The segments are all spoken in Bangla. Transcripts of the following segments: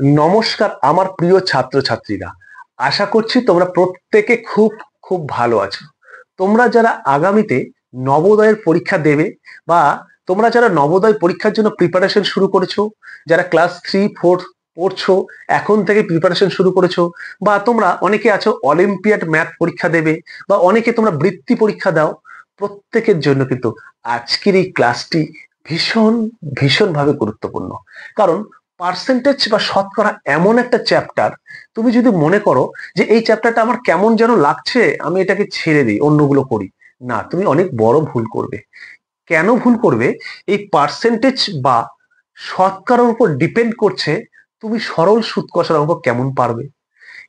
নমস্কার আমার প্রিয় ছাত্রছাত্রীরা। আশা করছি তোমরা প্রত্যেকে খুব খুব ভালো আছো। তোমরা যারা আগামীতে নবোদয়ের পরীক্ষা দেবে বা তোমরা যারা নবোদয় পরীক্ষার জন্য প্রিপারেশন শুরু করেছো, যারা ক্লাস 3-4 পড়ছো, এখন থেকে প্রিপারেশন শুরু করেছো, বা তোমরা অনেকে আছো অলিম্পিয়াড ম্যাথ পরীক্ষা দেবে, বা অনেকে তোমরা বৃত্তি পরীক্ষা দাও, প্রত্যেকের জন্য কিন্তু আজকের এই ক্লাসটি ভীষণ ভীষণ ভাবে গুরুত্বপূর্ণ। কারণ পার্সেন্টেজ বা শতকরা এমন একটা চ্যাপ্টার, তুমি যদি মনে করো যে এই চ্যাপ্টারটা আমার কেমন যেন লাগছে, আমি এটাকে ছেড়ে দিই, অন্যগুলো করি, না, তুমি অনেক বড় ভুল করবে। কেন ভুল করবে? এই পার্সেন্টেজ বা শতকরার উপর ডিপেন্ড করছে তুমি সরল সুদ কষার অঙ্ক কেমন পারবে।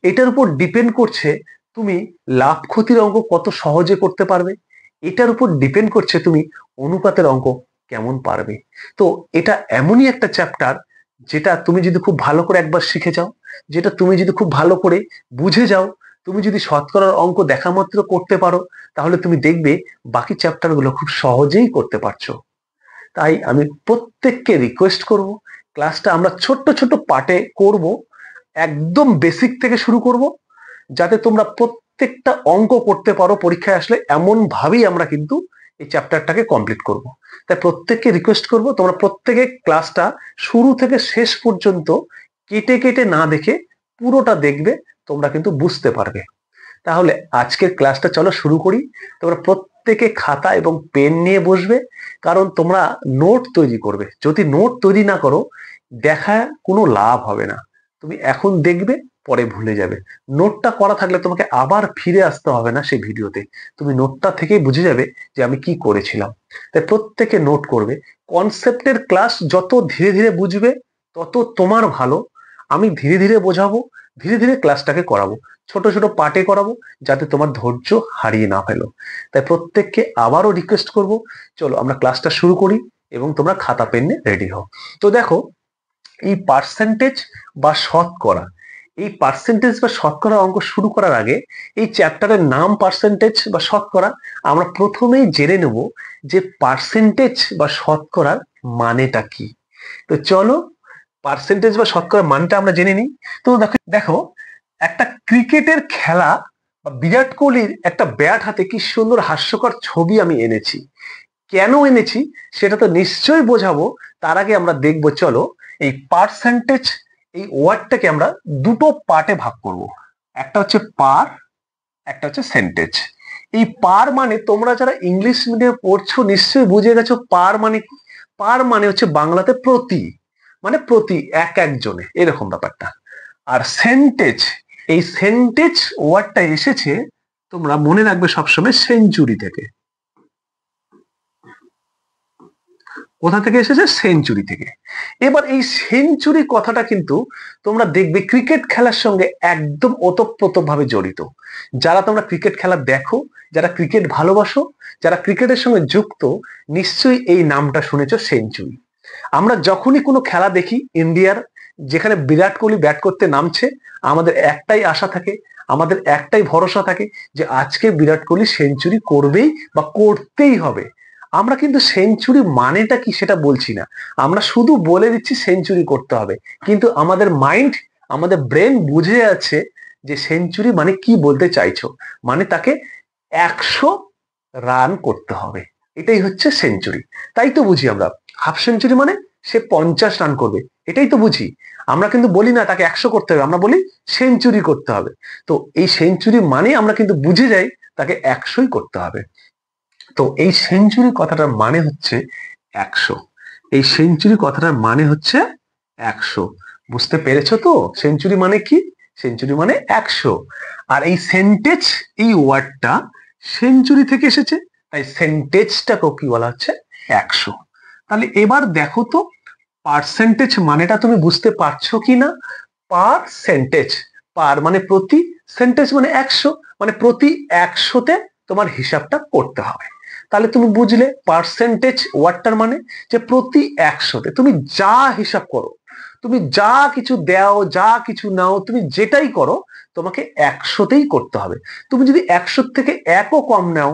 এটার উপর ডিপেন্ড করছে তুমি লাভ ক্ষতির অঙ্ক কত সহজে করতে পারবে। এটার উপর ডিপেন্ড করছে তুমি অনুপাতের অঙ্ক কেমন পারবে। তো এটা এমনই একটা চ্যাপ্টার, যেটা তুমি যদি খুব ভালো করে একবার শিখে যাও, যেটা তুমি যদি খুব ভালো করে বুঝে যাও, তুমি যদি শতকরার অঙ্ক দেখা মাত্র করতে পারো, তাহলে তুমি দেখবে বাকি চ্যাপ্টারগুলো খুব সহজেই করতে পারছো। তাই আমি প্রত্যেককে রিকোয়েস্ট করব, ক্লাসটা আমরা ছোট্ট ছোট্ট পার্টে করব, একদম বেসিক থেকে শুরু করব, যাতে তোমরা প্রত্যেকটা অঙ্ক করতে পারো পরীক্ষায় আসলে। এমন ভাবেই আমরা কিন্তু এই চ্যাপ্টারটাকে কমপ্লিট করব। তাই প্রত্যেককে রিকোয়েস্ট করব, তোমরা প্রত্যেকে ক্লাসটা শুরু থেকে শেষ পর্যন্ত কেটে কেটে না দেখে পুরোটা দেখবে, তোমরা কিন্তু বুঝতে পারবে। তাহলে আজকের ক্লাসটা চলো শুরু করি। তোমরা প্রত্যেকে খাতা এবং পেন নিয়ে বসবে, কারণ তোমরা নোট তৈরি করবে। যদি নোট তৈরি না করো, দেখা কোনো লাভ হবে না। তুমি এখন দেখবে, পরে ভুলে যাবে। নোটটা করা থাকলে তোমাকে আবার ফিরে আসতে হবে না সেই ভিডিওতে, তুমি নোটটা থেকেই বুঝে যাবে যে আমি কি করেছিলাম। তাই প্রত্যেকে নোট করবে। কনসেপ্টের ক্লাস যত ধীরে ধীরে বুঝবে, তত তোমার ভালো। আমি ধীরে ধীরে বোঝাবো, ধীরে ধীরে ক্লাসটাকে করাবো, ছোট ছোট পার্টে করাবো, যাতে তোমার ধৈর্য হারিয়ে না ফেলো। তাই প্রত্যেককে আবারও রিকোয়েস্ট করব, চলো আমরা ক্লাসটা শুরু করি এবং তোমরা খাতা পেন নিয়ে রেডি হও। তো দেখো, এই পার্সেন্টেজ বা শতকরা, এই পার্সেন্টেজ বা শতকরা অঙ্ক শুরু করার আগে এই চ্যাপ্টারের নাম পার্সেন্টেজ বা শতকরা, আমরা প্রথমেই জেনে নেব যে পার্সেন্টেজ বা শতকরার মানেটা কি। তো চলো পার্সেন্টেজ বা শতকরা মানটা আমরা জেনে নিই। তো দেখো দেখো, একটা ক্রিকেটের খেলা বা বিরাট কোহলির একটা ব্যাট হাতে কি সুন্দর হাস্যকর ছবি আমি এনেছি। কেন এনেছি সেটা তো নিশ্চয়ই বোঝাবো। তার আগে আমরা দেখবো, চলো এই পার্সেন্টেজ, এই ওয়ার্ডটাকে আমরা দুটো পার্টে ভাগ করব। একটা হচ্ছে পার, একটা হচ্ছে সেন্টেজ। এই পার মানে তোমরা যারা ইংলিশ মিডিয়ামে পড়ছো নিশ্চয়ই বুঝে গেছো পার মানে কি। পার মানে হচ্ছে বাংলাতে প্রতি, মানে প্রতি এক একজনে, এরকম ব্যাপারটা। আর সেন্টেজ, এই সেন্টেজ ওয়ার্ডটা এসেছে, তোমরা মনে রাখবে সবসময়, সেঞ্চুরি থেকে। কোথা থেকে এসেছে? সেঞ্চুরি থেকে। এবার এই সেঞ্চুরি কথাটা কিন্তু তোমরা দেখবে ক্রিকেট খেলার সঙ্গে একদম ওতপ্রোত ভাবে জড়িত। যারা তোমরা ক্রিকেট খেলা দেখো, যারা ক্রিকেট ভালোবাসো, যারা ক্রিকেটের সঙ্গে যুক্ত, নিশ্চয়ই এই নামটা শুনেছো, সেঞ্চুরি। আমরা যখনই কোনো খেলা দেখি ইন্ডিয়ার, যেখানে বিরাট কোহলি ব্যাট করতে নামছে, আমাদের একটাই আশা থাকে, আমাদের একটাই ভরসা থাকে যে আজকে বিরাট কোহলি সেঞ্চুরি করবেই বা করতেই হবে। আমরা কিন্তু সেঞ্চুরি মানেটা কি সেটা বলছি না, আমরা শুধু বলে দিচ্ছি সেঞ্চুরি করতে হবে। কিন্তু আমাদের মাইন্ড, আমাদের ব্রেন বুঝে যাচ্ছে যে সেঞ্চুরি মানে কি বলতে চাইছো। মানে তাকে 100 রান করতে হবে, এটাই হচ্ছে সেঞ্চুরি। তাই তো বুঝি আমরা। হাফ সেঞ্চুরি মানে সে 50 রান করবে, এটাই তো বুঝি। আমরা কিন্তু বলি না তাকে 100 করতে হবে, আমরা বলি সেঞ্চুরি করতে হবে। তো এই সেঞ্চুরি মানে আমরা কিন্তু বুঝে যাই তাকে 100ই করতে হবে। তো এই সেঞ্চুরি কথাটার মানে হচ্ছে 100। এই সেঞ্চুরি কথাটার মানে হচ্ছে 100। বুঝতে পেরেছো তো সেঞ্চুরি মানে কি? সেঞ্চুরি মানে 100। আর এই সেন্টেজ, এই ওয়ার্ডটা সেঞ্চুরি থেকে এসেছে, তাই সেন্টেজটাকেও কি বলা হচ্ছে? 100। তাহলে এবার দেখো তো পার্সেন্টেজ মানেটা তুমি বুঝতে পারছো কি না? পার্সেন্টেজ, পার মানে প্রতি, সেন্টেজ মানে 100, মানে প্রতি 100তে তোমার হিসাবটা করতে হবে। তাহলে তুমি বুঝলে পার্সেন্টেজ ওয়ার্ডটার মানে যে প্রতি 100তে তুমি যা হিসাব করো, তুমি যা কিছু দাও, যা কিছু নাও, তুমি যেটাই করো, তোমাকে 100তেই করতে হবে। তুমি যদি 100 থেকে 1ও কম নাও,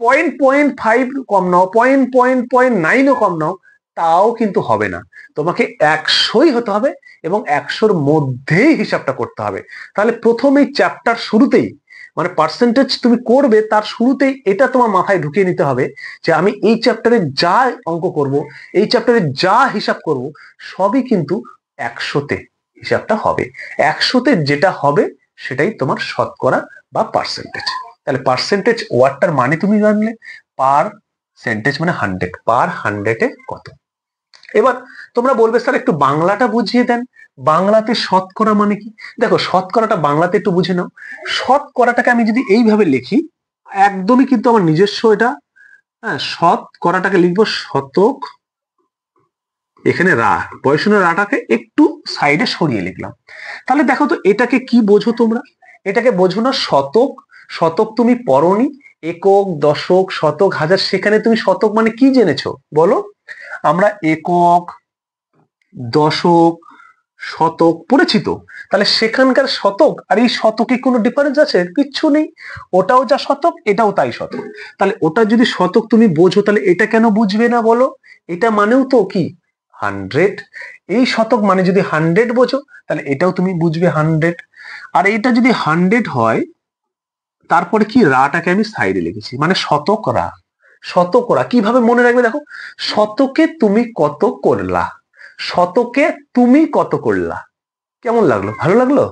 0.05 কম নাও, 0.9ও কম নাও, তাও কিন্তু হবে না, তোমাকে 100ই হতে হবে এবং 100-র মধ্যেই হিসাবটা করতে হবে। তাহলে প্রথম এই চ্যাপ্টার শুরুতেই মানে পার্সেন্টেজ তুমি করবে তার শুরুতেই এটা তোমার মাথায় ঢুকিয়ে নিতে হবে যে আমি এই চ্যাপ্টারে যা অঙ্ক করব, এই চ্যাপ্টারে যা হিসাব করব, সবই কিন্তু 100-তে হিসাবটা হবে। 100-তে যেটা হবে সেটাই তোমার শতকরা বা পার্সেন্টেজ। তাহলে পার্সেন্টেজ ওয়ার্ডটার মানে তুমি জানলে, পার্সেন্টেজ মানে 100, পার 100-এ কত। এবার তোমরা বলবে স্যার একটু বাংলাটা বুঝিয়ে দেন, বাংলাতে শতকরা মানে কি। দেখো শতকরাটা বাংলাতে একটু বুঝে নাও। শতকরাটাকে আমি যদি এইভাবে লিখি, একদমই কিন্তু আমার নিজস্ব এটা, হ্যাঁ, শতকরাটাকে লিখবো শতক, এখানে রা, বয়সনের রাটাকে একটু সাইডে সরিয়ে লিখলাম। তাহলে দেখো তো এটাকে কি বোঝো তোমরা, এটাকে বোঝো না শতক। শতক তুমি পড়নি, একক দশক শতক হাজার, সেখানে তুমি শতক মানে কি জেনেছো বলো। আমরা একক দশক শতক পড়েছি তো, তাহলে সেখানকার শতক আর এই শতকে কোনো ডিফারেন্স আছে? কিচ্ছু নেই, ওটাও যা শতক এটাও তাই শতক। তাহলে ওটা যদি শতক তুমি বোঝো, তাহলে এটা কেন বুঝবে না বলো। এটা মানেও তো কি 100। এই শতক মানে যদি 100 বোঝো, তাহলে এটাও তুমি বুঝবে 100। আর এটা যদি 100 হয়, তারপরে কি রাটাকে আমি সাইডে লিখেছি, মানে শতকরা। শতকরা কিভাবে মনে রাখবে দেখো, শতকে তুমি কত করলা, শতকে তুমি কত করলা। কেমন লাগলো? ভালো লাগলো?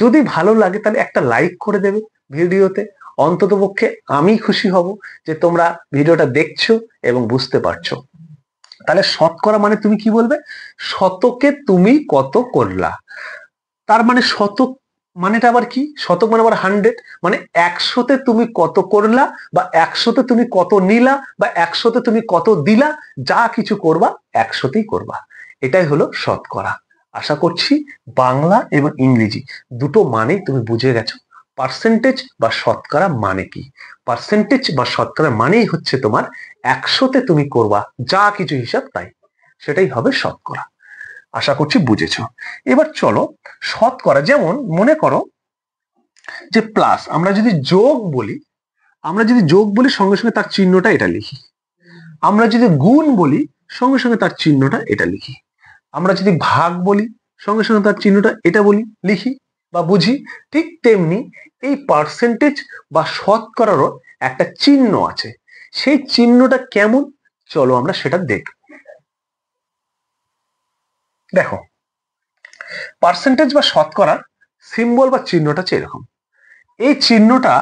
যদি ভালো লাগে তাহলে একটা লাইক করে দেবে ভিডিওতে, অন্তত পক্ষে আমি খুশি হব যে তোমরা ভিডিওটা দেখছো এবং বুঝতে পারছো। তাহলে শতকরা মানে তুমি কি বলবে, শতকে তুমি কত করলা। তার মানে শতক মানেটা আবার কি, শতক মানে আবার 100, মানে 100-তে তুমি কত করলা বা 100-তে তুমি কত নিলা বা 100-তে তুমি কত দিলা, যা কিছু করবা 100-তেই করবা। এটাই হলো শতকরা। আশা করছি বাংলা এবং ইংরেজি দুটো মানেই তুমি বুঝে গেছো পার্সেন্টেজ বা শতকরা মানে কি। পার্সেন্টেজ বা শতকরা মানেই হচ্ছে তোমার 100-তে তুমি করবা যা কিছু হিসাব, তাই সেটাই হবে শতকরা। আশা করছি বুঝেছো। এবার চলো শতকরা, যেমন মনে করো যে প্লাস, আমরা যদি যোগ বলি, আমরা যদি যোগ বলি সঙ্গে সঙ্গে তার চিহ্নটা এটা লিখি। আমরা যদি গুণ বলি সঙ্গে সঙ্গে তার চিহ্নটা এটা লিখি। আমরা যদি ভাগ বলি সঙ্গে সঙ্গে তার চিহ্নটা এটা বলি, লিখি বা বুঝি। ঠিক তেমনি এই পার্সেন্টেজ বা শতকরারও একটা চিহ্ন আছে। সেই চিহ্নটা কেমন, চলো আমরা সেটা দেখব। দেখো পার্সেন্টেজ বা শতকরার সিম্বল বা চিহ্নটা হচ্ছে এরকম। এই চিহ্নটা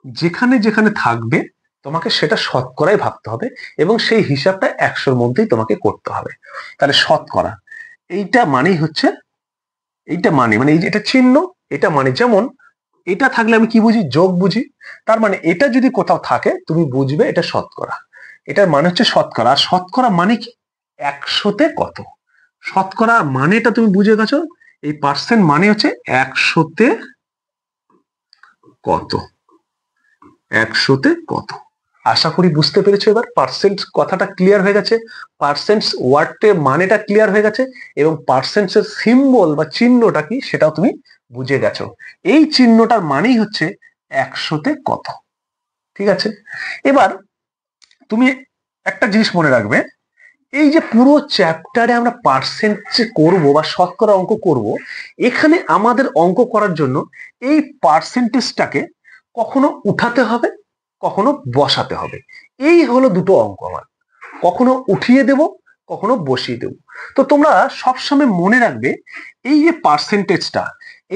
যেখানে যেখানে থাকবে তোমাকে সেটা শতকরাই ভাবতে হবে এবং সেই হিসাবটা 100-র মধ্যেই তোমাকে করতে হবে। তাহলে শতকরা এইটা মানেই হচ্ছে, এইটা মানে এই যে এটা চিহ্ন, এটা মানে যেমন এটা থাকলে আমি কি বুঝি, যোগ বুঝি। তার মানে এটা যদি কোথাও থাকে তুমি বুঝবে এটা শতকরা। এটার মানে হচ্ছে শতকরা। আর শতকরা মানে কি, 100-তে কত। শতকরা মানেটা তুমি বুঝে গেছো, এই পার্সেন্ট মানে হচ্ছে 100-তে কত, 100-তে কত। আশা করি বুঝতে পেরেছো। এবার পার্সেন্ট কথাটা ক্লিয়ার হয়ে গেছে, পার্সেন্টস ওয়ার্ডের মানেটা ক্লিয়ার হয়ে গেছে এবং পার্সেন্টসের সিম্বল বা চিহ্নটা কি সেটাও তুমি বুঝে গেছো। এই চিহ্নটার মানেই হচ্ছে 100-তে কত। ঠিক আছে, এবার তুমি একটা জিনিস মনে রাখবে, এই যে পুরো চ্যাপ্টারে আমরা পার্সেন্ট করব বা শতকরা অঙ্ক করব, এখানে আমাদের অঙ্ক করার জন্য এই পার্সেন্টেজটাকে কখনো উঠাতে হবে, কখনো বসাতে হবে। এই হলো দুটো অঙ্ক আমার, কখনো উঠিয়ে দেব, কখনো বসিয়ে দেব। তো তোমরা সবসময় মনে রাখবে এই যে পার্সেন্টেজটা,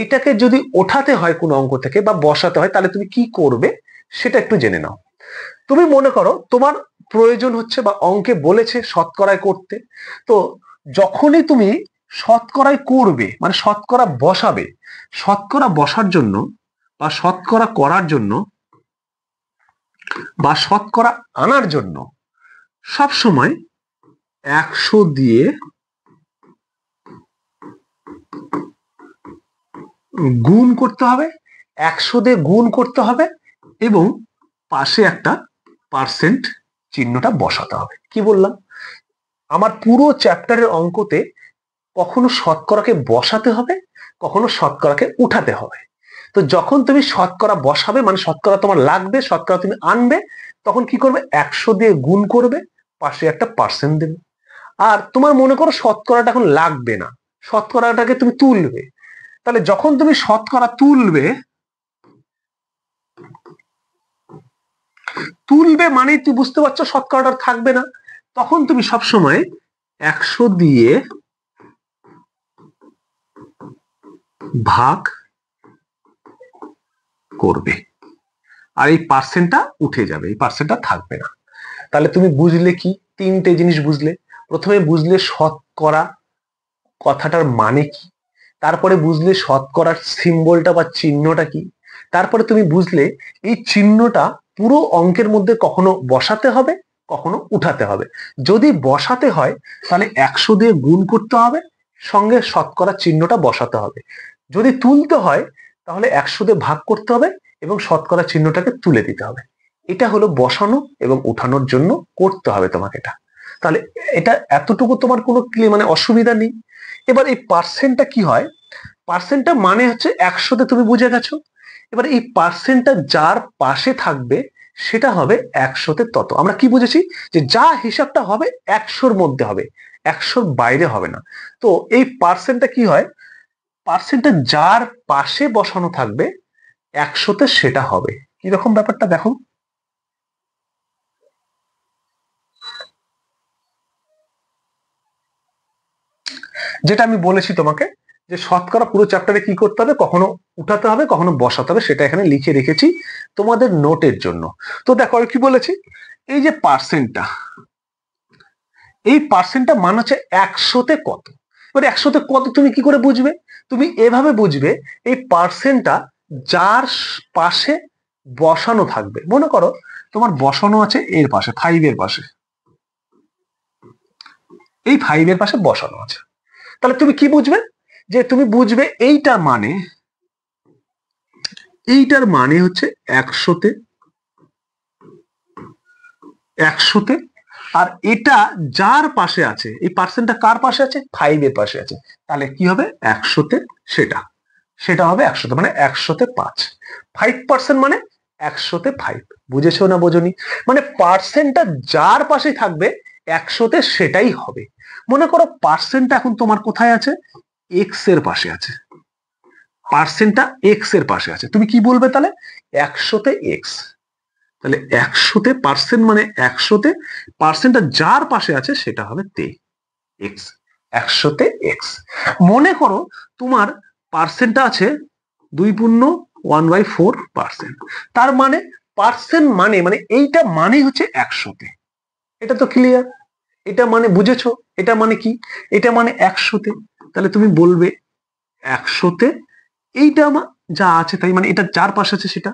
এটাকে যদি ওঠাতে হয় কোনো অঙ্ক থেকে বা বসাতে হয়, তাহলে তুমি কি করবে সেটা একটু জেনে নাও। তুমি মনে করো তোমার প্রয়োজন হচ্ছে বা অঙ্কে বলেছে শতকরায় করতে, তো যখনই তুমি শতকরায় করবে মানে শতকরা বসাবে, শতকরা বসার জন্য বা শতকরা করার জন্য বা শতকরা আনার জন্য সব সময় 100 দিয়ে গুণ করতে হবে, 100 দিয়ে গুণ করতে হবে এবং পাশে একটা পার্সেন্ট চিহ্নটা বসাতে হবে। কি বললাম, আমার পুরো চ্যাপ্টারের অঙ্কতে কখনো শতকরাকে বসাতে হবে, কখনো শতকরাকে উঠাতে হবে। তো যখন তুমি শতকরা বসাবে মানে শতকরা তোমার লাগবে, শতকরা তুমি আনবে, তখন কি করবে, 100 দিয়ে গুণ করবে, পাশে একটা পার্সেন্ট দেবে। আর তোমার মনে করো শতকরাটা এখন লাগবে না, শতকরাটাকে তুমি তুলবে, তাহলে যখন তুমি শতকরা তুলবে, মানে তুই বুঝতে পারছো শতকরাটা থাকবে না, তখন তুমি সবসময় 100 দিয়ে ভাগ করবে, আর এই পার্সেন্টটা উঠে যাবে, এই পার্সেন্টটা থাকবে না। তাহলে তুমি বুঝলে কি? তিনটে জিনিস বুঝলে। প্রথমে বুঝলে শতকরা কথাটার মানে কি, তারপরে বুঝলে শতকরার সিম্বলটা বা চিহ্নটা কি, তারপরে তুমি বুঝলে এই চিহ্নটা পুরো অঙ্কের মধ্যে কখনো বসাতে হবে, কখনো উঠাতে হবে। যদি বসাতে হয় তাহলে 100 দিয়ে গুণ করতে হবে, সঙ্গে শতকরা চিহ্নটা বসাতে হবে। যদি তুলতে হয় তাহলে 100 দিয়ে ভাগ করতে হবে এবং শতকরা চিহ্নটাকে তুলে দিতে হবে। এটা হলো বসানো এবং উঠানোর জন্য করতে হবে তোমাকে এটা। তাহলে এটা এতটুকু তোমার কোনো মানে অসুবিধা নেই। এবার এই পার্সেন্টটা কি হয়? পার্সেন্টটা মানে হচ্ছে 100তে তুমি বুঝে গেছো। এবার এই পার্সেন্টটা যার পাশে থাকবে সেটা হবে 100তে তত। আমরা কি বুঝেছি? যে যা হিসাবটা হবে 100র মধ্যে হবে, 100র বাইরে হবে না। তো এই পার্সেন্টটা কি হয়? পার্সেন্টটা যার পাশে বসানো থাকবে 100তে সেটা হবে। কিরকম ব্যাপারটা দেখো, যেটা আমি বলেছি তোমাকে যে শতকরা পুরো চ্যাপ্টারে কি করতে হবে, কখনো উঠাতে হবে কখনো বসাতে হবে, সেটা এখানে লিখে রেখেছি তোমাদের নোটের জন্য। তো দেখো আমি কি বলেছি, এই যে পার্সেন্টটা, এই পার্সেন্টটা মান হচ্ছে 100তে কত। এবার 100তে কত তুমি কি করে বুঝবে? তুমি এভাবে বুঝবে, এই পার্সেন্টটা যার পাশে বসানো থাকবে, মনে করো তোমার বসানো আছে এর পাশে, 5 এর পাশে, এই 5 এর পাশে বসানো আছে, তাহলে তুমি কি বুঝবে? যে তুমি বুঝবে এইটার মানে হচ্ছে 100তে, 100তে, আর এটা যার পাশে আছে, এই পার্সেন্টটা কার পাশে আছে? 5 এর পাশে আছে, তাহলে কি হবে? 100তে সেটা, সেটা হবে 100তে, মানে 100তে 5। 5% মানে 100তে 5। বুঝেছো না বোঝনি? মানে পার্সেন্টটা যার পাশে থাকবে 100তে সেটাই হবে। মনে করো পার্সেন্টটা এখন তোমার কোথায় আছে? এক্স এর পাশে আছে, পার্সেন্টটা এক্স এর পাশে আছে, তুমি কি বলবে তাহলে? 100তে এক্স। তাহলে 100তে পার্সেন্ট মানে 100তে পার্সেন্টটা যার পাশে আছে সেটা হবে তে, এক্স। 100তে এক্স। মনে করো তোমার পার্সেন্টটা আছে 2.1/4%। তার মানে পার্সেন্ট মানে মানে এইটা মানে হচ্ছে 100তে। এটা তো ক্লিয়ার? এটা মানে বুঝেছো? এটা মানে কি? এটা মানে 100তে। তাহলে তুমি বলবে 100তে এইটা যা আছে তাই, মানে এটা যার পাশে আছে সেটা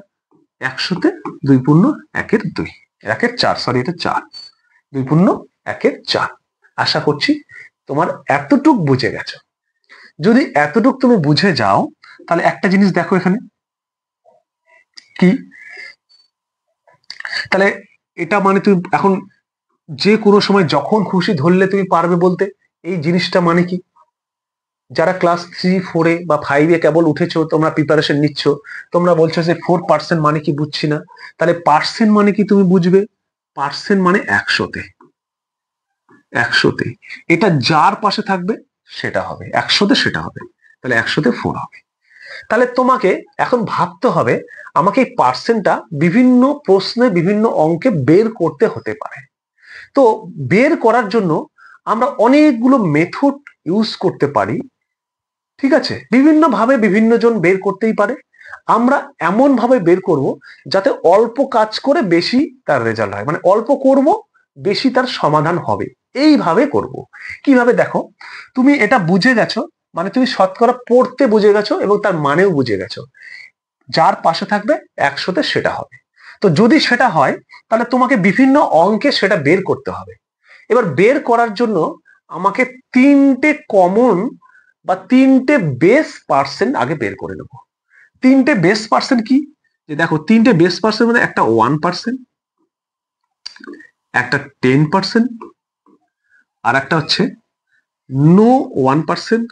100তে 2.1/2, 1/4, সরি এটা 4, 2.1/4। আশা করছি তোমার এতটুক বুঝে গেছো। যদি এতটুক তুমি বুঝে যাও তাহলে একটা জিনিস দেখো এখানে কি, তাহলে এটা মানে তুমি এখন যে কোনো সময় যখন খুশি ধরলে তুমি পারবে বলতে। এই জিনিসটা মানে কি? যারা ক্লাস 3, 4-এ বা 5-এ কেবল উঠেছো, তোমরা প্রিপারেশন নিচ্ছ, তোমরা বলছো যে 4% মানে কি বুঝছি না, তাহলে পার্সেন্ট মানে কি তুমি বুঝবে? পার্সেন্ট মানে 100তে, 100তে এটা যার পাশে থাকবে সেটা হবে 100তে, সেটা হবে, তাহলে 100তে 4 হবে। তাহলে তোমাকে এখন ভাবতে হবে আমাকে এই পার্সেন্টটা বিভিন্ন প্রশ্নে বিভিন্ন অঙ্কে বের করতে হতে পারে। তো বের করার জন্য আমরা অনেকগুলো মেথড ইউজ করতে পারি, ঠিক আছে? বিভিন্ন ভাবে বিভিন্ন জন বের করতেই পারে। আমরা এমন ভাবে বের করব যাতে অল্প কাজ করে বেশি তার রেজাল্ট হয়, মানে অল্প করব বেশি তার সমাধান হবে, এইভাবে করব। কিভাবে দেখো, তুমি এটা বুঝে গেছো, মানে তুমি শতকরা পড়তে বুঝে গেছো এবং তার মানেও বুঝে গেছো, যার পাশে থাকবে 100তে সেটা হবে। তো যদি সেটা হয় তাহলে তোমাকে বিভিন্ন অঙ্কে সেটা বের করতে হবে। এবার বের করার জন্য আমাকে তিনটে কমন বা তিনটে বেস পার্সেন্ট আগে বের করে নেব। তিনটে বেস পার্সেন্ট কি? যে দেখো তিনটে বেস পার্সেন্ট মানে একটা 1%, একটা 10%, আর একটা হচ্ছে নো 1%,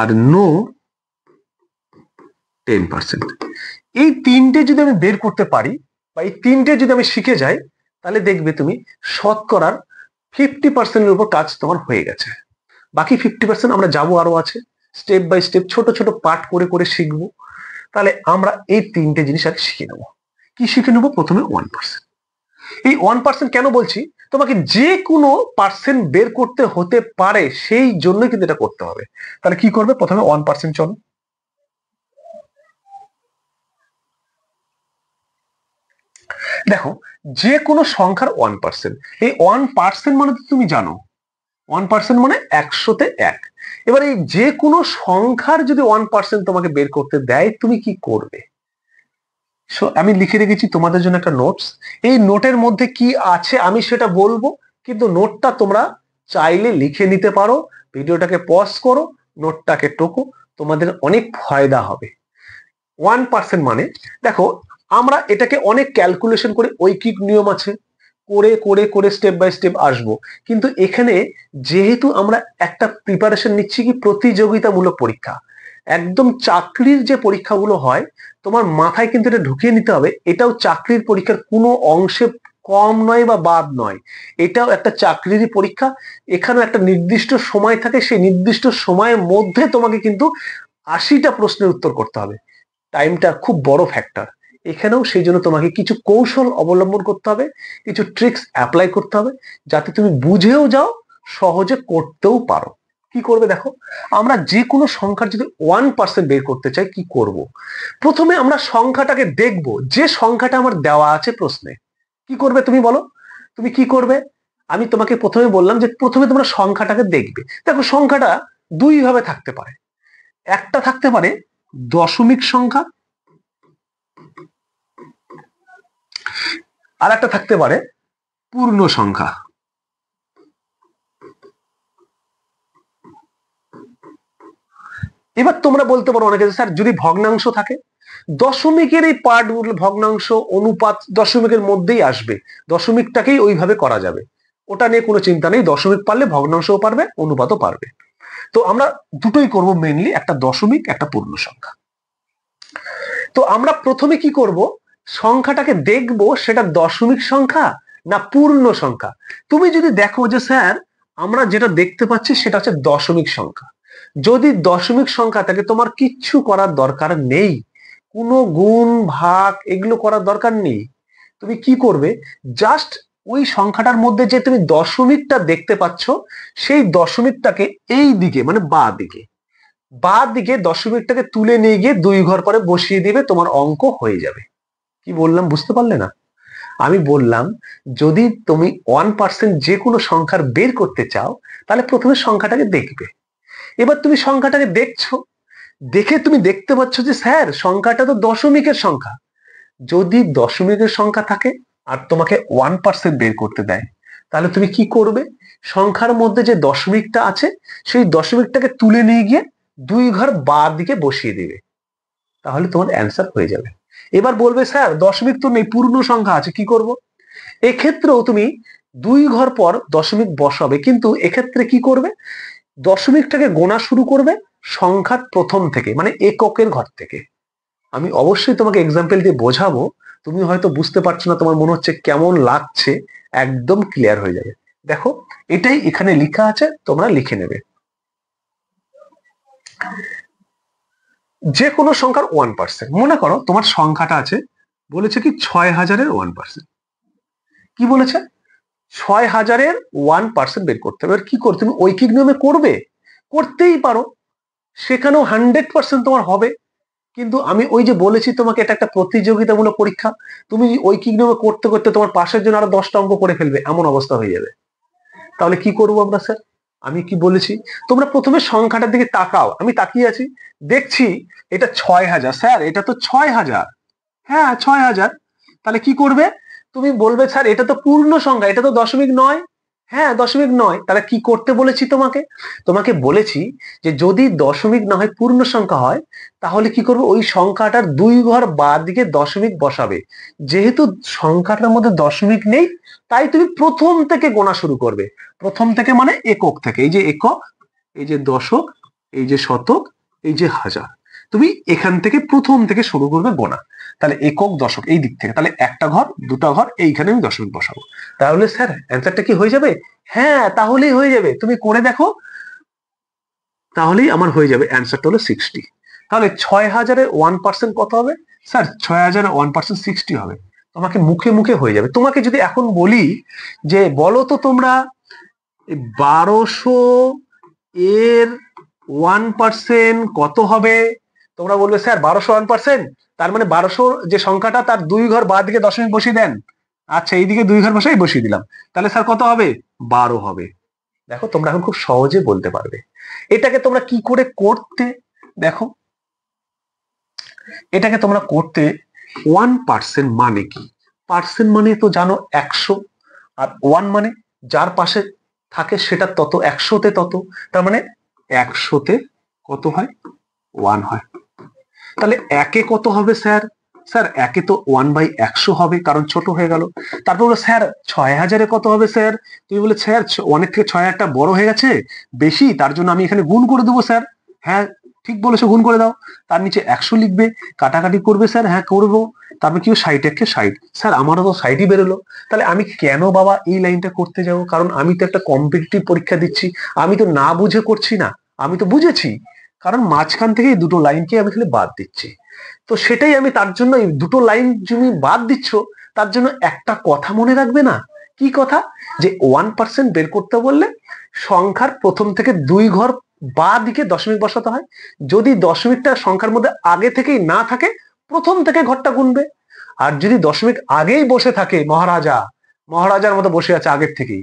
আর নো 10%। এই তিনটে যদি আমি বের করতে পারি বা এই তিনটে যদি আমি শিখে যাই তাহলে দেখবে তুমি শতকরার 50% উপর কাজ তোমার হয়ে গেছে। বাকি 50% আমরা যাবো, আরো আছে, স্টেপ বাই স্টেপ ছোট ছোট পার্ট করে করে শিখবো। তাহলে আমরা এই 3টে জিনিস আগে শিখে নেবো। কি শিখে নেবো? প্রথমে 1%। এই 1% কেন বলছি? তোমাকে যে কোনো পার্সেন্ট বের করতে হতে পারে, সেই জন্যই কিন্তু এটা করতে হবে। তাহলে কি করবে? প্রথমে 1%। চলো দেখো, যে কোনো সংখ্যার 1%। এই 1% মানে তো তুমি জানো, 1% মানে 100-তে 1। এবার এই যে কোনো সংখ্যার যদি 1% তোমাকে বের করতে দেয়, তুমি কি করবে? আমি লিখে রেখেছি তোমাদের জন্য একটা নোটস। এই নোটের মধ্যে কি আছে আমি সেটা বলবো, কিন্তু নোটটা তোমরা চাইলে লিখে নিতে পারো। ভিডিওটাকে পজ করো, নোটটাকে টোকো, তোমাদের অনেক ফায়দা হবে। 1% মানে দেখো, আমরা এটাকে অনেক ক্যালকুলেশন করে, ঐকিক নিয়ম আছে, করে করে করে স্টেপ বাই স্টেপ আসবো। কিন্তু এখানে যেহেতু আমরা একটা প্রিপারেশন নিচ্ছি কি প্রতিযোগিতামূলক পরীক্ষা, একদম চাকরির যে পরীক্ষাগুলো হয়, তোমার মাথায় কিন্তু এটা ঢুকিয়ে নিতে হবে, এটাও চাকরির পরীক্ষার কোনো অংশে কম নয় বা বাদ নয়। এটাও একটা চাকরিরই পরীক্ষা। এখানেও একটা নির্দিষ্ট সময় থাকে, সেই নির্দিষ্ট সময়ের মধ্যে তোমাকে কিন্তু 80টা প্রশ্নের উত্তর করতে হবে। টাইমটা খুব বড় ফ্যাক্টর এখানেও। সেই জন্য তোমাকে কিছু কৌশল অবলম্বন করতে হবে, কিছু ট্রিক্স অ্যাপ্লাই করতে হবে, যাতে তুমি বুঝেও যাও, সহজে করতেও পারো। কি করবে দেখো, আমরা যে কোনো সংখ্যার যদি 1% বের করতে চাই, কি করব? প্রথমে আমরা সংখ্যাটাকে দেখব, যে সংখ্যাটা আমার দেওয়া আছে প্রশ্নে। কি করবে তুমি বলো? তুমি কি করবে? আমি তোমাকে প্রথমে বললাম যে প্রথমে তোমরা সংখ্যাটাকে দেখবে। দেখো, সংখ্যাটা দুই ভাবে থাকতে পারে। একটা থাকতে পারে দশমিক সংখ্যা, আর একটা থাকতে পারে পূর্ণ সংখ্যা। এবার তোমরা বলতে পারো অনেকে, স্যার যদি ভগ্নাংশ থাকে, দশমিকের এই পার্টগুলো, ভগ্নাংশ অনুপাত দশমিকের মধ্যেই আসবে, দশমিকটাকেই ওইভাবে করা যাবে, ওটা নিয়ে কোনো চিন্তা নেই। দশমিক পারলে ভগ্নাংশও পারবে, অনুপাতও পারবে। তো আমরা দুটোই করব মেইনলি, একটা দশমিক, একটা পূর্ণ সংখ্যা। তো আমরা প্রথমে কি করব, সংখ্যাটাকে দেখব সেটা দশমিক সংখ্যা না পূর্ণ সংখ্যা। তুমি যদি দেখো যে স্যার আমরা যেটা দেখতে পাচ্ছি সেটা হচ্ছে দশমিক সংখ্যা, যদি দশমিক সংখ্যা থাকে তোমার কিচ্ছু করার দরকার নেই, কোনো গুণ ভাগ এগুলো করার দরকার নেই। তুমি কি করবে, জাস্ট ওই সংখ্যাটার মধ্যে যে তুমি দশমিকটা দেখতে পাচ্ছ, সেই দশমিকটাকে এই দিকে মানে বা দিকে দশমিকটাকে তুলে নিয়ে গিয়ে 2 ঘর পরে বসিয়ে দিবে, তোমার অঙ্ক হয়ে যাবে। কি বললাম বুঝতে পারলে না? আমি বললাম, যদি তুমি 1% যে কোনো সংখ্যার বের করতে চাও, তাহলে প্রথমে সংখ্যাটাকে দেখবে। এবার তুমি সংখ্যাটাকে দেখছো, দেখে তুমি দেখতে পাচ্ছ যে স্যার সংখ্যাটা তো দশমিকের সংখ্যা। যদি দশমিকের সংখ্যা থাকে আর তোমাকে 1% বের করতে দেয়, তাহলে তুমি কি করবে, সংখ্যার মধ্যে যে দশমিকটা আছে সেই দশমিকটাকে তুলে নিয়ে গিয়ে 2 ঘর বা দিকে বসিয়ে দিবে, তাহলে তোমার অ্যান্সার হয়ে যাবে। এবার বলবে স্যার দশমিক তো নেই, পূর্ণ সংখ্যা আছে, কি করব? এক্ষেত্রেও তুমি 2 ঘর পর দশমিক বসাবে, কিন্তু এক্ষেত্রে কি করবে, দশমিকটাকে গোনা শুরু করবে সংখ্যার প্রথম থেকে, মানে এককের ঘর থেকে। আমি অবশ্যই তোমাকে এক্সাম্পল দিয়ে বোঝাবো, তুমি হয়তো বুঝতে পারছো না, তোমার মনে হচ্ছে কেমন লাগছে, একদম ক্লিয়ার হয়ে যাবে। দেখো, এটাই এখানে লেখা আছে, তোমরা লিখে নেবে। যে কোনো সংখ্যার 1%, মনে করো তোমার সংখ্যাটা আছে, বলেছে কি 6000-এর 1%। কি বলেছে? 6000-এর 1% বের করতে হবে। এবার কি করতে, তুমি ঐকিক নিয়মে করবে, করতেই পারো, সেখানেও 100% তোমার হবে। কিন্তু আমি ওই যে বলেছি তোমাকে, এটা একটা প্রতিযোগিতামূলক পরীক্ষা, তুমি ঐকিক নিয়মে করতে করতে তোমার পাশের জন্য আরো 10টা অঙ্ক করে ফেলবে, এমন অবস্থা হয়ে যাবে। তাহলে কি করবো আমরা স্যার? আমি কি বলেছি, তোমরা প্রথমে সংখ্যাটার দিকে তাকাও। আমি তাকিয়ে আছি, দেখছি এটা 6000, স্যার এটা তো 6000। হ্যাঁ 6000। তাহলে কি করবে, তুমি বলবে স্যার এটা তো পূর্ণ সংখ্যা, এটা তো দশমিক নয়। হ্যাঁ দশমিক নয়, তাহলে কি করতে বলেছি তোমাকে? তোমাকে বলেছি যে যদি দশমিক না হয় পূর্ণ সংখ্যা হয়, তাহলে কি করবে, ওই সংখ্যাটার 2 ঘর বাঁ দিকে দশমিক বসাবে। যেহেতু সংখ্যাটার মধ্যে দশমিক নেই, তাই তুমি প্রথম থেকে গোনা শুরু করবে। প্রথম থেকে মানে একক থেকে, এই যে একক, এই যে দশক, এই যে শতক, এই যে হাজার। তুমি এখান থেকে প্রথম থেকে শুরু করবে গোনা। তাহলে একক দশক এই দিক থেকে, তাহলে একটা ঘর দুটা ঘর এইখানে আমি দশমিক বসাবো। তাহলে স্যার অ্যান্সারটা কি হয়ে যাবে? হ্যাঁ, তাহলেই হয়ে যাবে, তুমি করে দেখো, তাহলেই আমার হয়ে যাবে। অ্যান্সারটা হলো 60। তাহলে 6000-এর 1% কত হবে? স্যার 6000-এর 1% 60 হবে। তোমাকে মুখে মুখে হয়ে যাবে। তোমাকে যদি এখন বলি যে বলো তো তোমরা 1200 এর 1% কত হবে, তোমরা বলবে স্যার 1200 1%, তার মানে 1200 যে সংখ্যাটা তার 2 ঘর বাঁ দিকে দশমিক বসিয়ে দেন। আচ্ছা, এইদিকে 2 ঘর বসিয়ে দিলাম, তাহলে স্যার কত হবে? 12 হবে। দেখো তোমরা এখন খুব সহজে বলতে পারবে। এটাকে তোমরা কি করে করতে, দেখো এটাকে তোমরা করতে 1% মানে কি? পার্সেন্ট মানে তো জানো 100, আর 1 মানে যার পাশে থাকে সেটা তত, 100-তে তত, তার মানে 100-তে কত হয়? 1 হয়। তাহলে একে কত হবে স্যার? স্যার একে তো 1/100 হবে, কারণ ছোট হয়ে গেল। তারপর বলো স্যার 6000-এ কত হবে স্যার? তুমি বলে স্যার অনেক থেকে 6000টা বড় হয়ে গেছে বেশি, তার জন্য আমি এখানে গুণ করে দেবো স্যার। হ্যাঁ ঠিক বলেছো, গুণ করে দাও। তার নিচে 100 লিখবে, কাটাকাটি করবে স্যার। হ্যাঁ করবো। তারপর কি 60 একে 60, স্যার আমারও তো 60ই বেরোলো। তাহলে আমি কেন বাবা এই লাইনটা করতে যাবো? কারণ আমি তো একটা কম্পিটিটিভ পরীক্ষা দিচ্ছি, আমি তো না বুঝে করছি না, আমি তো বুঝেছি। কারণ মাঝখান থেকে এই দুটো লাইনকে আমি খালি বাদ দিচ্ছি। তো সেটাই আমি, তার জন্য এই দুটো লাইন তুমি বাদ দিচ্ছ, তার জন্য একটা কথা মনে রাখবে না? কি কথা? যে 1% বের করতে বললে সংখ্যার প্রথম থেকে 2 ঘর বাঁ দিকে দশমিক বসাতে হয়। যদি দশমিকটা সংখ্যার মধ্যে আগে থেকেই না থাকে, প্রথম থেকে ঘরটা গুনবে। আর যদি দশমিক আগেই বসে থাকে, মহারাজার মতো বসে আছে আগের থেকেই,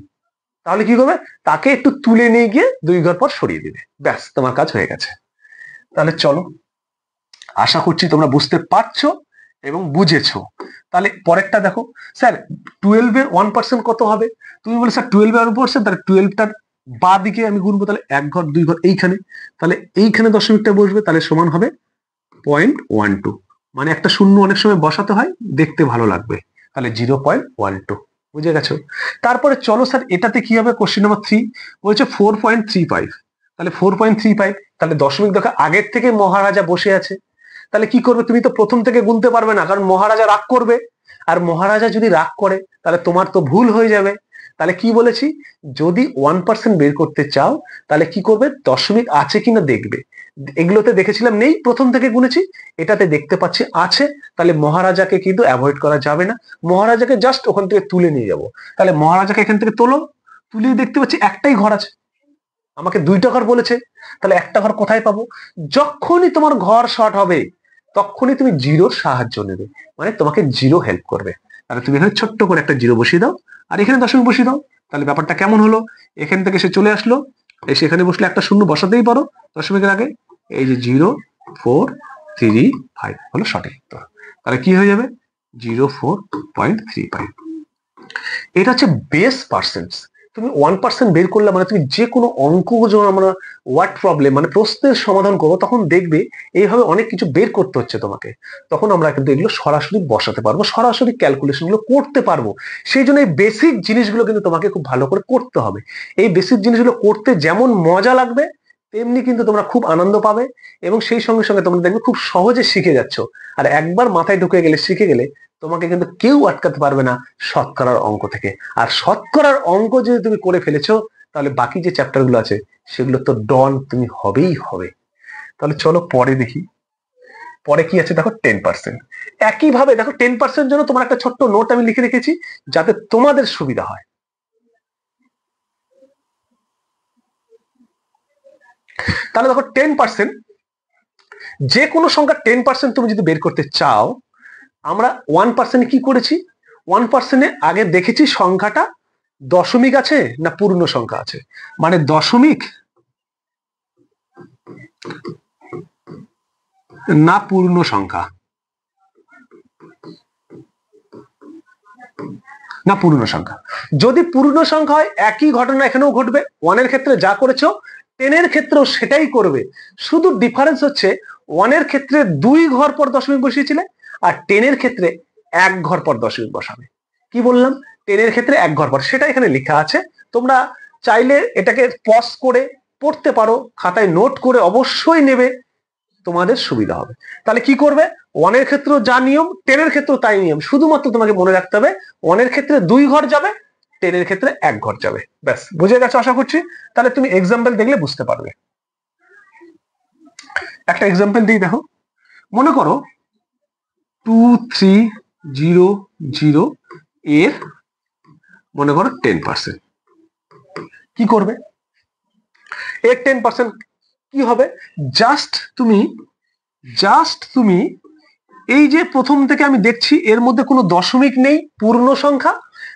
তাহলে কি করবে? তাকে একটু তুলে নিয়ে গিয়ে 2 ঘর পর সরিয়ে দিবে, ব্যাস তোমার কাজ হয়ে গেছে। তাহলে চলো, আশা করছি তোমরা বুঝতে পারছো এবং বুঝেছো। তাহলে পরেরটা দেখো, স্যার 12-এর 1% কত হবে? তুমি বলে স্যার 12-এর 1%, তাহলে 12টার বাঁ দিকে আমি গুনবো, তাহলে 1 ঘর 2 ঘর এইখানে, তাহলে এইখানে দশমিকটা বসবে, তাহলে সমান হবে 0.12। মানে একটা শূন্য অনেক সময় বসাতে হয়, দেখতে ভালো লাগবে। তাহলে 0.12, বুঝে গেছো? তারপরে চলো স্যার এটাতে কি হবে? কোশ্চেন নাম্বার 3 বলছে 4.35। তাহলে 4.35, তাহলে দশমিক দেখো আগের থেকে মহারাজা বসে আছে। তাহলে কি করবে? তুমি তো প্রথম থেকে গুনতে পারবে না, কারণ মহারাজা রাগ করবে। আর মহারাজা যদি রাগ করে তাহলে তোমার তো ভুল হয়ে যাবে। তাহলে কি বলেছি? যদি 1% বের করতে চাও, তাহলে কি করবে? দশমিক আছে কিনা দেখবে। এগুলোতে দেখেছিলাম নেই, প্রথম থেকে গুনেছি, এটাতে দেখতে পাচ্ছি আছে। তাহলে মহারাজাকে কিন্তু অ্যাভয়েড করা যাবে না, মহারাজাকে জাস্ট ওখান থেকে তুলে নিয়ে যাব। তাহলে মহারাজাকে এখান থেকে তোলো, তুলে দেখতে পাচ্ছি একটাই ঘর আছে, আমাকে 2টা ঘর বলেছে। তাহলে একটা ঘর কোথায় পাবো? যখনই তোমার ঘর শর্ট হবে তখনই তুমি জিরোর সাহায্য নেবে, মানে তোমাকে জিরো হেল্প করবে। তাহলে তুমি এখানে ছোট্ট করে একটা জিরো বসিয়ে দাও, আর এখানে দশমিক বসিয়ে দাও। তাহলে ব্যাপারটা কেমন হলো? এখান থেকে সে চলে আসলো, এসে এখানে বসলে একটা শূন্য বসাতেই পারো দশমিকের আগে। এই যে 0.435 হলো সঠিক উত্তর। তাহলে কি হয়ে যাবে? 0.435। এটা হচ্ছে বেস পার্সেন্ট। তুমি 1% বের করলে মানে তুমি যে কোনো অঙ্ক যখন আমরা ওয়ার্ড প্রবলেম মানে প্রশ্নের সমাধান করবো, তখন দেখবে এইভাবে অনেক কিছু বের করতে হচ্ছে তোমাকে। তখন আমরা কিন্তু এগুলো সরাসরি বসাতে পারবো, সরাসরি ক্যালকুলেশন গুলো করতে পারবো। সেই জন্য এই বেসিক জিনিসগুলো কিন্তু তোমাকে খুব ভালো করে করতে হবে। এই বেসিক জিনিসগুলো করতে যেমন মজা লাগবে, তেমনি কিন্তু তোমরা খুব আনন্দ পাবে, এবং সেই সঙ্গে সঙ্গে তোমরা দেখবে খুব সহজে শিখে যাচ্ছ। আর একবার মাথায় ঢুকে গেলে, শিখে গেলে, তোমাকে কিন্তু কেউ আটকাতে পারবে না শতকরার অঙ্ক থেকে। আর শতকরার অঙ্ক যদি তুমি করে ফেলেছো, তাহলে বাকি যে চ্যাপ্টার গুলো আছে সেগুলো তো ডন তুমি হবেই হবে। তাহলে চলো পরে দেখি, পরে কি আছে দেখো 10%। একইভাবে দেখো 10% জন্য তোমার একটা ছোট্ট নোট আমি লিখে রেখেছি, যাতে তোমাদের সুবিধা হয়। তাহলে দেখো 10%, যে কোনো সংখ্যা 10% তুমি যদি বের করতে চাও, আমরা 1% কি করেছি? 1% আগে দেখেছি সংখ্যাটা দশমিক আছে না পূর্ণ সংখ্যা আছে, মানে দশমিক না পূর্ণ সংখ্যা, না পূর্ণ সংখ্যা। যদি পূর্ণ সংখ্যা হয় একই ঘটনা এখানেও ঘটবে, 1-এর ক্ষেত্রে যা করেছো 10-এর ক্ষেত্রেও সেটাই করবে। শুধু ডিফারেন্স হচ্ছে 1-এর ক্ষেত্রে 2 ঘর পর দশমিক বসিয়েছিলে, আর 10-এর ক্ষেত্রে 1 ঘর পর দশমিক বসাবে। কি বললাম? 10-এর ক্ষেত্রে 1 ঘর পর, সেটা এখানে লেখা আছে। তোমরা চাইলে এটাকে পজ করে পড়তে পারো, খাতায় নোট করে অবশ্যই নেবে। তোমাদের সুবিধা হবে। তাহলে কি করবে, 1 এর ক্ষেত্রেও যা নিয়ম 10 এর ক্ষেত্রেও তাই নিয়ম, শুধুমাত্র তোমাকে মনে রাখতে হবে 1 এর ক্ষেত্রে 2 ঘর যাবে, 10 এর ক্ষেত্রে 1 ঘর যাবে। ব্যাস, বুঝে গেছো আশা করছি। তাহলে তুমি এক্সাম্পল দেখলে বুঝতে পারবে। একটা এক্সাম্পল দিই, দেখো মনে করো 2300 এর মনে করো 10%। কি করবে, এর 10% কি হবে, জাস্ট তুমি এই যে প্রথম থেকে আমি দেখছি এর মধ্যে কোনো দশমিক নেই, পূর্ণ সংখ্যা,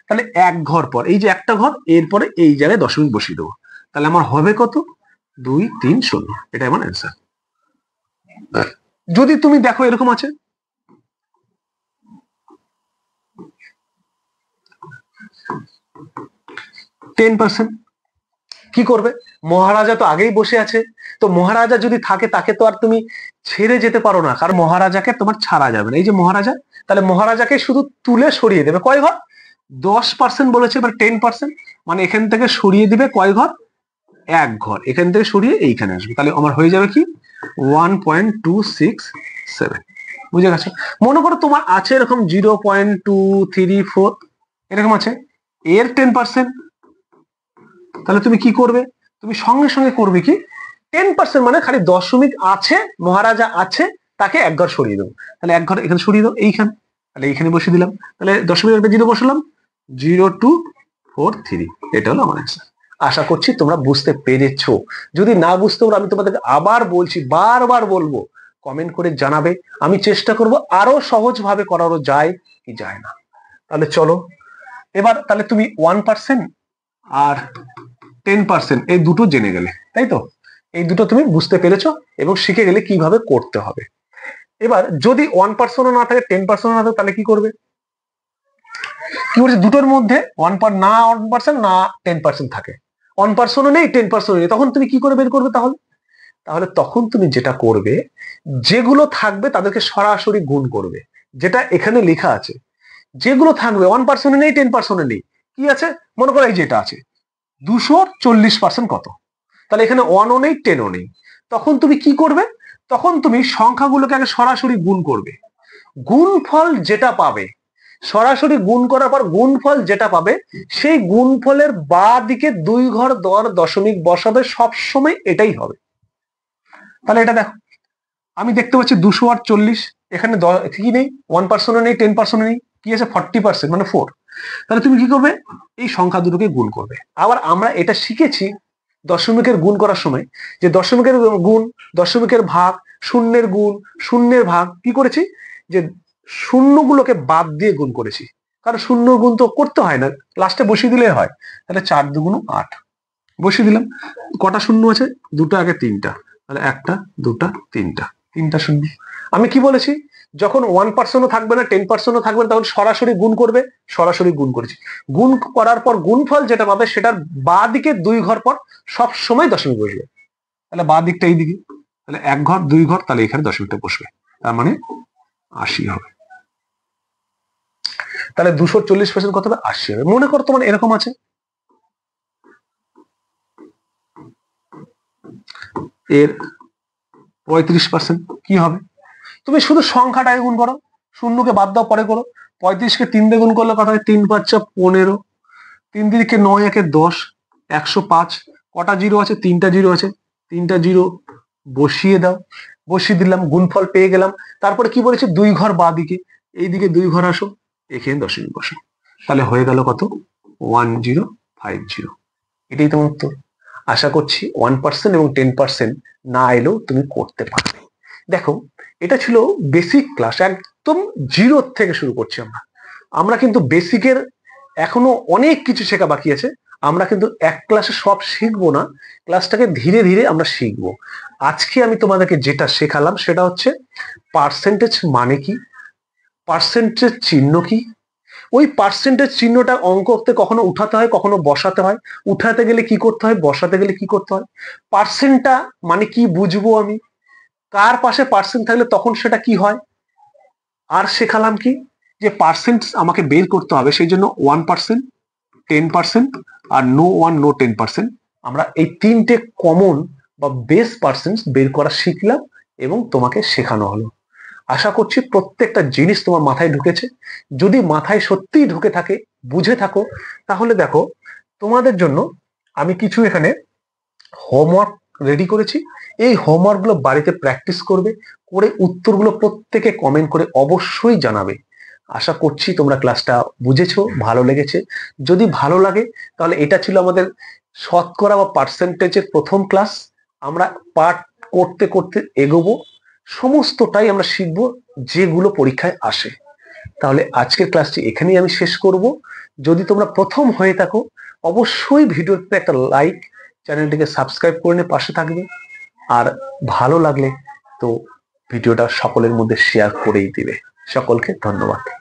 তাহলে 1 ঘর পর এই যে একটা ঘর, এরপরে এই জায়গায় দশমিক বসিয়ে দেবো, তাহলে আমার হবে কত, 230। এটা আমার অ্যান্সার। যদি তুমি দেখো এরকম আছে 10%, কি করবে, মহারাজা তো আগেই বসে আছে, তো মহারাজা যদি থাকে তাকে তো আর তুমি ছেড়ে যেতে পারো না, কারণ মহারাজাকে তোমার ছাড়া যাবে না। এই যে মহারাজা, তাহলে মহারাজাকে শুধু তুলে সরিয়ে দেবে, কয় ঘর, 10% বলেছে, এবার 10%, মানে এখান থেকে সরিয়ে দিবে কয় ঘর, 1 ঘর, এখান থেকে সরিয়ে এইখানে আসবে, তাহলে আমার হয়ে যাবে কি 1.267। বুঝে গেছো। মনে করো তোমার আছে এরকম 0.234 এরকম আছে, এর 10%, তাহলে তুমি কি করবে, তুমি সঙ্গে সঙ্গে করবে কি, 10% মানে খালি দশমিক আছে, মহারাজা আছে, তাকে 1 ঘর সরিয়ে দেবো, তাহলে 1 ঘর এখানে সরিয়ে দাও, এইখানে, তাহলে এইখানে বসিয়ে দিলাম, তাহলে দশমিক একটা 0 বসালাম, 0243। এটা হলো আমার অ্যান্সার। আশা করছি তোমরা বুঝতে পেরেছো। যদি না বুঝতে পারো আমি তোমাদেরকে আবার বলছি, বারবার বলবো, কমেন্ট করে জানাবে, আমি চেষ্টা করব আরো সহজ ভাবে করানো যায় কি যায় না। তাহলে চলো এবার, তাহলে তুমি 1% আর 10% এই দুটো জেনে গেলে, তাই তো, এই দুটো তুমি বুঝতে পেরেছো এবং শিখে গেলে কিভাবে করতে হবে। এবার যদি 1% না থাকে, 10% না থাকে, তাহলে কি করবে, কি করছে, দুটোর মধ্যে 1% না 10% থাকে, 1% নেই 10% নেই, তখন তুমি কি করে বের করবে, তাহলে তাহলে তখন তুমি যেটা করবে, যেগুলো থাকবে তাদেরকে সরাসরি গুণ করবে, যেটা এখানে লেখা আছে, যেগুলো থাকবে 1% নেই 10% নেই, কি আছে, মনে করো এই যেটা আছে 240% কত, তাহলে এখানে 1ও নেই 10ও নেই, তখন তুমি কি করবে, তখন তুমি সংখ্যাগুলোকে আগে সরাসরি গুণ করবে, গুণফল যেটা পাবে, সরাসরি গুণ করার পর গুণফল যেটা পাবে, সেই গুণফলের বাঁ দিকে 2 ঘর দশমিক বসাবে, সবসময় এটাই হবে। তাহলে এটা দেখো, আমি দেখতে পাচ্ছি 240, এখানে কি নেই, 1% নেই 10% নেই, কি আছে 40% মানে 4, তাহলে তুমি কি করবে, এই সংখ্যা দুটোকে গুণ করবে। আবার আমরা এটা শিখেছি দশমিকের গুণ করার সময়, যে দশমিকের গুণ, দশমিকের ভাগ, শূন্যের গুণ, শূন্যের ভাগ, কি করেছি, যে শূন্যগুলোকে বাদ দিয়ে গুণ করেছি, কারণ শূন্য গুণ তো করতে হয় না, লাস্টে বসিয়ে দিলে হয়। তাহলে 4 2 8 বসিয়ে দিলাম, কটা শূন্য আছে, দুটো, আগে 3টা, তাহলে 1টা 2টা 3টা শূন্য। আমি কি বলেছি, যখন 1% থাকবে না 10% থাকবে না, তখন সরাসরি গুণ করবে, সরাসরি গুণ করেছি, গুণ করার পর গুণফল যেটা পাবে সেটার বাঁ দিকে 2 ঘর পর সব সময় দশমিক বসবে, তাহলে বাঁ দিকটা এইদিকে, তাহলে 1 ঘর 2 ঘর, তাহলে এখানে দশমিকটা বসবে, তার মানে 80 হবে। তাহলে 240% কত হবে, 80 হবে। মনে করো তোমার এরকম আছে, এর 35%, কি হবে, তুমি শুধু সংখ্যাটাকে গুণ করো, শূন্যকে বাদ দাও, পরে করো, 35কে 3 দিয়ে গুণ করলে কত হয়, 3 5 15, 3 দিকে 9 একে 10, 105, কটা জিরো আছে, 3টা জিরো আছে, 3টা জিরো বসিয়ে দাও, বসিয়ে দিলাম, গুণফল পেয়ে গেলাম। তারপরে কি বলেছে, 2 ঘর বাঁ দিকে, এইদিকে 2 ঘর আসো, এখানে দশমিক বসো, তাহলে হয়ে গেল কত, 1050। এটাই তোমার উত্তর। আশা করছি 1% এবং 10% না এলেও তুমি করতে পারবে। দেখো, এটা ছিল বেসিক ক্লাস, একদম জিরো থেকে শুরু করছি আমরা। আমরা কিন্তু বেসিকের এখনো অনেক কিছু শেখা বাকি আছে, আমরা কিন্তু এক ক্লাসে সব শিখবো না, ক্লাসটাকে ধীরে ধীরে আমরা শিখবো। আজকে আমি তোমাদেরকে যেটা শেখালাম সেটা হচ্ছে পার্সেন্টেজ মানে কি, পার্সেন্টেজ চিহ্ন কি, ওই পার্সেন্টেজ চিহ্নটা অঙ্ক করতে কখনো উঠাতে হয়, কখনো বসাতে হয়, উঠাতে গেলে কি করতে হয়, বসাতে গেলে কি করতে হয়, পার্সেন্টটা মানে কি বুঝবো আমি, কার পাশে পার্সেন্ট থাকলে তখন সেটা কি হয়, আর শেখালাম কি, যে পার্সেন্ট আমাকে বের করতে হবে, সেই জন্য 1%, 10% আর নো 1 নো 10%, আমরা এই 3টে কমন বা বেস পার্সেন্ট বের করা শিখলাম এবং তোমাকে শেখানো হলো। আশা করছি প্রত্যেকটা জিনিস তোমার মাথায় ঢুকেছে। যদি মাথায় সত্যিই ঢুকে থাকে, বুঝে থাকো, তাহলে দেখো তোমাদের জন্য আমি কিছু এখানে হোমওয়ার্ক রেডি করেছি। এই হোমওয়ার্কগুলো বাড়িতে প্র্যাকটিস করবে, করে উত্তরগুলো প্রত্যেকে কমেন্ট করে অবশ্যই জানাবে। আশা করছি তোমরা ক্লাসটা বুঝেছো, ভালো লেগেছে। যদি ভালো লাগে তাহলে এটা ছিল আমাদের শতকরা বা পার্সেন্টেজের প্রথম ক্লাস। আমরা পাঠ করতে করতে এগোবো, সমস্তটাই আমরা শিখবো যেগুলো পরীক্ষায় আসে। তাহলে আজকের ক্লাসটি এখানেই আমি শেষ করব। যদি তোমরা প্রথম হয়ে থাকো অবশ্যই ভিডিওতে একটা লাইক, চ্যানেলটিকে সাবস্ক্রাইব করে নিয়ে পাশে থাকবে। আর ভালো লাগলে তো ভিডিওটা সকলের মধ্যে শেয়ার করেই দিবে। সকলকে ধন্যবাদ।